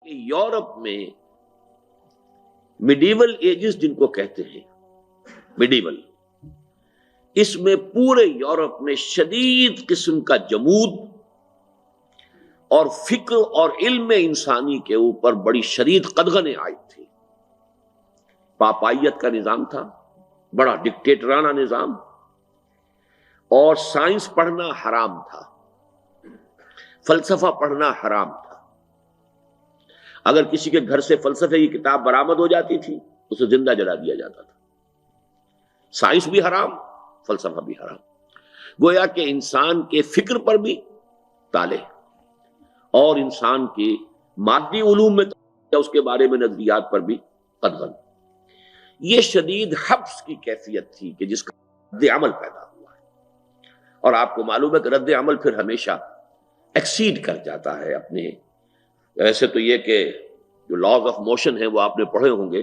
کہ یورپ میں medieval edges جن کو کہتے ہیں میڈیول، اس میں پورے یورپ میں شدید قسم کا جمود اور فکر اور علم انسانی کے اوپر بڑی شدید قدغنیں آئی تھی۔ پاپائیت کا نظام تھا، بڑا ڈکٹیٹرانہ نظام، اور سائنس پڑھنا حرام تھا، فلسفہ پڑھنا حرام تھا۔ اگر کسی کے گھر سے فلسفے کی کتاب برآمد ہو جاتی تھی اسے زندہ جلا دیا جاتا تھا۔ سائنس بھی حرام، فلسفہ بھی حرام، گویا کہ انسان کے فکر پر بھی تالے اور انسان کے مادی علوم میں یا اس کے بارے میں نظریات پر بھی قدغن۔ یہ شدید حبس کی کیفیت تھی کہ جس کا رد عمل پیدا ہوا ہے، اور آپ کو معلوم ہے کہ رد عمل پھر ہمیشہ ایکسیڈ کر جاتا ہے اپنے۔ ایسے تو یہ کہ جو لاز آف موشن ہیں وہ آپ نے پڑھے ہوں گے،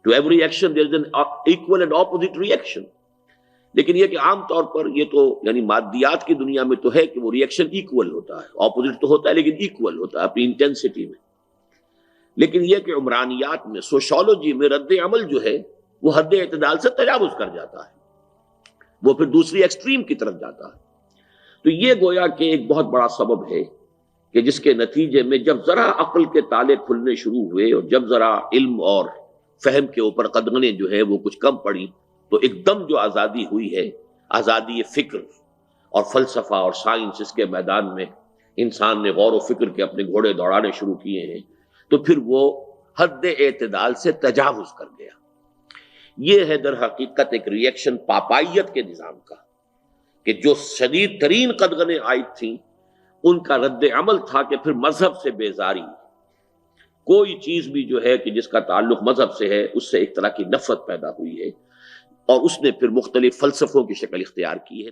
to every action there is an equal and opposite reaction, لیکن یہ کہ عام طور پر یہ تو یعنی مادیات کی دنیا میں تو ہے کہ وہ ری ایکشن ایکول ہوتا ہے، اپوزٹ تو ہوتا ہے لیکن ایکول ہوتا ہے اپنی انٹینسٹی میں۔ لیکن یہ کہ عمرانیات میں، سوشالوجی میں رد عمل جو ہے وہ حد اعتدال سے تجاوز کر جاتا ہے، وہ پھر دوسری ایکسٹریم کی طرف جاتا ہے۔ تو یہ گویا کہ ایک بہت بڑا سبب ہے کہ جس کے نتیجے میں جب ذرا عقل کے تالے کھلنے شروع ہوئے اور جب ذرا علم اور فہم کے اوپر قدغنیں جو ہے وہ کچھ کم پڑی، تو ایک دم جو آزادی ہوئی ہے، آزادی فکر اور فلسفہ اور سائنس، اس کے میدان میں انسان نے غور و فکر کے اپنے گھوڑے دوڑانے شروع کیے ہیں، تو پھر وہ حد اعتدال سے تجاوز کر گیا۔ یہ ہے در حقیقت ایک ری ایکشن پاپائیت کے نظام کا، کہ جو شدید ترین قدغنیں عائد تھیں ان کا رد عمل تھا کہ پھر مذہب سے بیزاری، کوئی چیز بھی جو ہے کہ جس کا تعلق مذہب سے ہے اس سے ایک طرح کی نفرت پیدا ہوئی ہے، اور اس نے پھر مختلف فلسفوں کی شکل اختیار کی ہے۔